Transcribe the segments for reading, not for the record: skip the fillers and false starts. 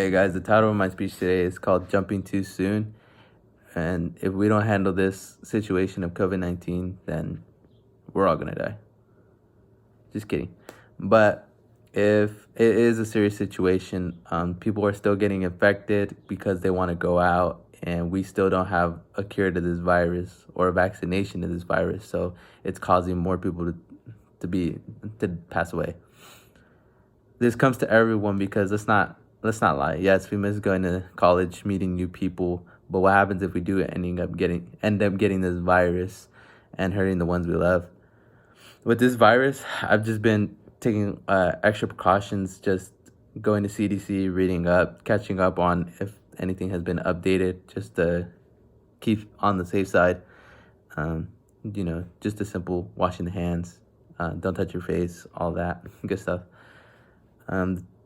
Hey guys, the title of my speech today is called Jumping Too Soon. And if we don't handle this situation of COVID-19, then we're all gonna die. Just kidding. But if it is a serious situation, people are still getting infected because they want to go out, and we still don't have a cure to this virus or a vaccination to this virus. So it's causing more people to pass away. This comes to everyone because let's not lie. Yes, we miss going to college, meeting new people, but what happens if we do end up getting this virus and hurting the ones we love? With this virus, I've just been taking extra precautions, just going to CDC, reading up, catching up on if anything has been updated, just to keep on the safe side. Just a simple washing the hands, don't touch your face, all that good stuff.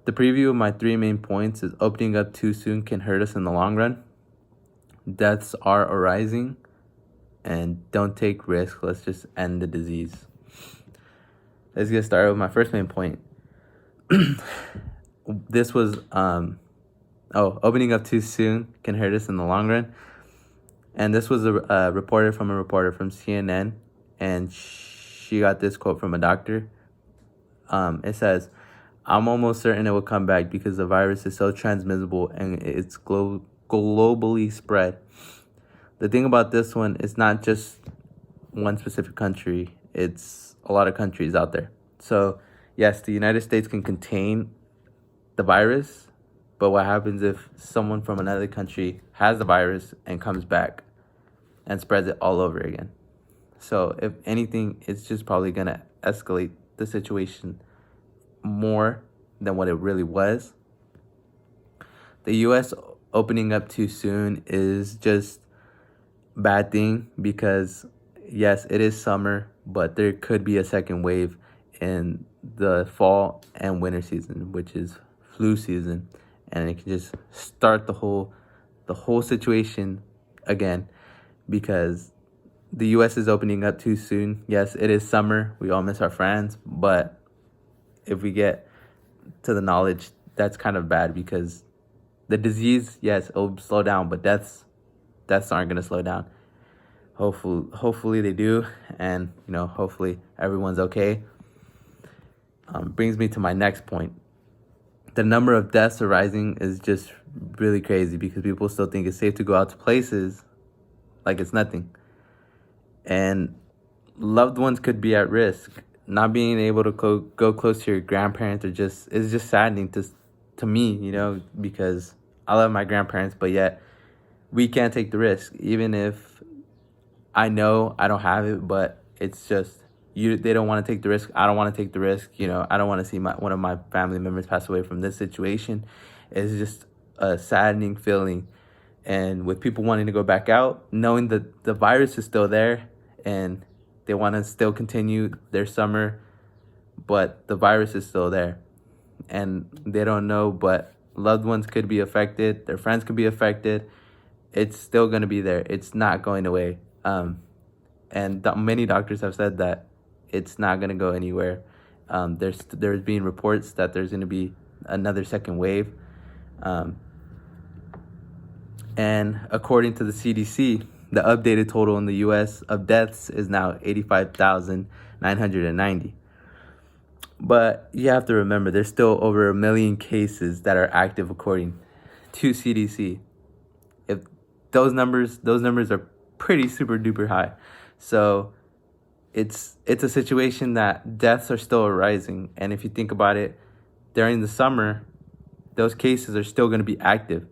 The preview of my three main points is opening up too soon can hurt us in the long run. Deaths are arising, and don't take risks. Let's just end the disease. Let's get started with my first main point. This was, opening up too soon can hurt us in the long run. And this was a reporter from CNN, and she got this quote from a doctor. It says, "I'm almost certain it will come back because the virus is so transmissible and it's globally spread." The thing about this one, it's not just one specific country. It's a lot of countries out there. So, yes, the United States can contain the virus, but what happens if someone from another country has the virus and comes back and spreads it all over again? So, if anything, it's just probably going to escalate the situation more than what it really was. The US opening up too soon is just bad thing because yes, it is summer, but there could be a second wave in the fall and winter season, which is flu season, and it can just start the whole situation again because the US is opening up too soon. Yes, it is summer. We all miss our friends, but if we get to the knowledge, that's kind of bad because the disease, yes, it'll slow down, but deaths aren't going to slow down. Hopefully they do, and hopefully everyone's okay. Brings me to my next point. The number of deaths arising is just really crazy because people still think it's safe to go out to places like it's nothing, and loved ones could be at risk. Not being able to go close to your grandparents is just saddening to me, because I love my grandparents, but yet we can't take the risk, even if I know I don't have it, but it's just they don't want to take the risk. I don't want to take the risk. I don't want to see one of my family members pass away from this situation. It's just a saddening feeling. And with people wanting to go back out, knowing that the virus is still there and they want to still continue their summer, but the virus is still there. And they don't know, but loved ones could be affected. Their friends could be affected. It's still going to be there. It's not going away. And many doctors have said that it's not going to go anywhere. There's been reports that there's going to be another second wave. And according to the CDC, the updated total in the U.S. of deaths is now 85,990. But you have to remember, there's still over 1 million cases that are active according to CDC. If those numbers are pretty super duper high. So it's a situation that deaths are still arising. And if you think about it, during the summer, those cases are still going to be active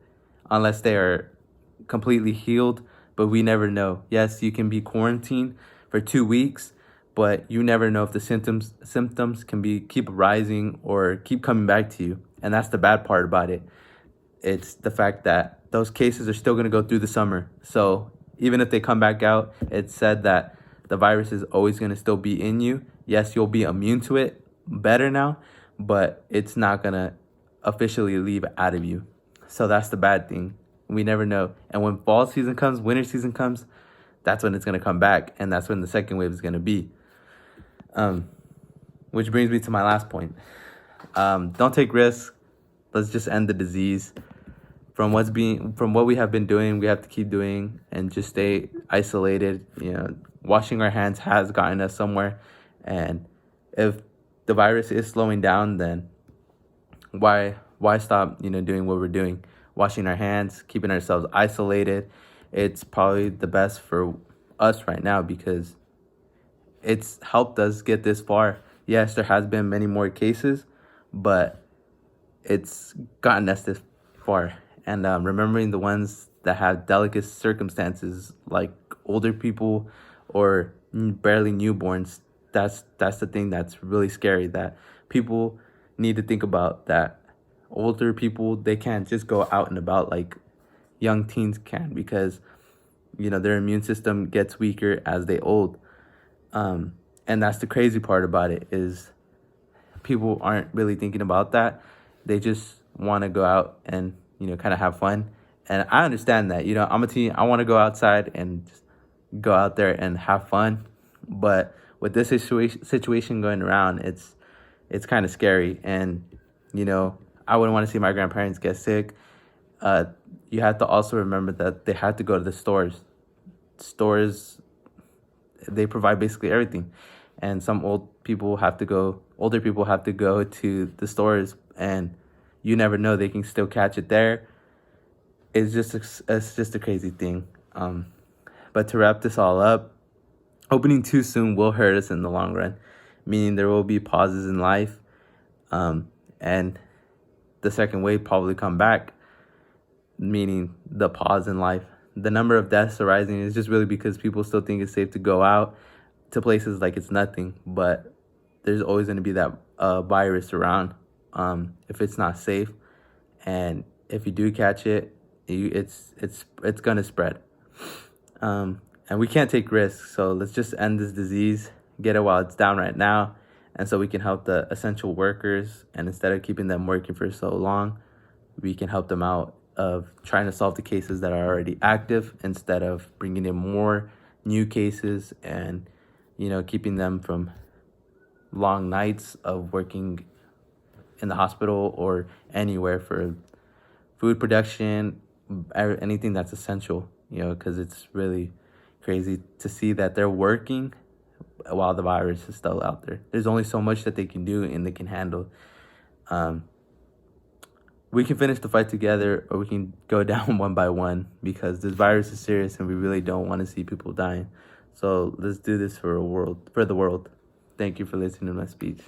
unless they are completely healed, but we never know. Yes, you can be quarantined for 2 weeks, but you never know if the symptoms can keep rising or keep coming back to you. And that's the bad part about it. It's the fact that those cases are still going to go through the summer. So even if they come back out, it's said that the virus is always going to still be in you. Yes, you'll be immune to it better now, but it's not going to officially leave out of you. So that's the bad thing. We never know. And when fall season comes, winter season comes, that's when it's going to come back. And that's when the second wave is going to be. Which brings me to my last point. Don't take risks. Let's just end the disease. from what we have been doing, we have to keep doing and just stay isolated. Washing our hands has gotten us somewhere, and if the virus is slowing down, then why stop doing what we're doing, washing our hands, keeping ourselves isolated. It's probably the best for us right now because it's helped us get this far. Yes, there has been many more cases, but it's gotten us this far. And remembering the ones that have delicate circumstances, like older people or barely newborns, that's the thing that's really scary. That people need to think about. That older people, they can't just go out and about like young teens can, because their immune system gets weaker as they old. And that's the crazy part about it, is people aren't really thinking about that. They just want to go out and kind of have fun. And I understand that. I'm a teen. I want to go outside and just go out there and have fun. But with this situation going around, it's kind of scary. And I wouldn't want to see my grandparents get sick. You have to also remember that they have to go to the stores. Stores, they provide basically everything, and some older people have to go to the stores, and you never know, they can still catch it there. It's just a crazy thing. But to wrap this all up, opening too soon will hurt us in the long run, meaning there will be pauses in life, and the second wave probably come back, meaning the pause in life. The number of deaths arising is just really because people still think it's safe to go out to places like it's nothing, but there's always going to be that virus around if it's not safe, and if you do catch it, it's going to spread. And we can't take risks, so let's just end this disease, get it while it's down right now, and so we can help the essential workers, and instead of keeping them working for so long, we can help them out of trying to solve the cases that are already active, instead of bringing in more new cases and keeping them from long nights of working in the hospital or anywhere for food production, anything that's essential, because it's really crazy to see that they're working while the virus is still out there. There's only so much that they can do and they can handle. We can finish the fight together, or we can go down one by one, because this virus is serious and we really don't want to see people dying. So let's do this for the world. Thank you for listening to my speech.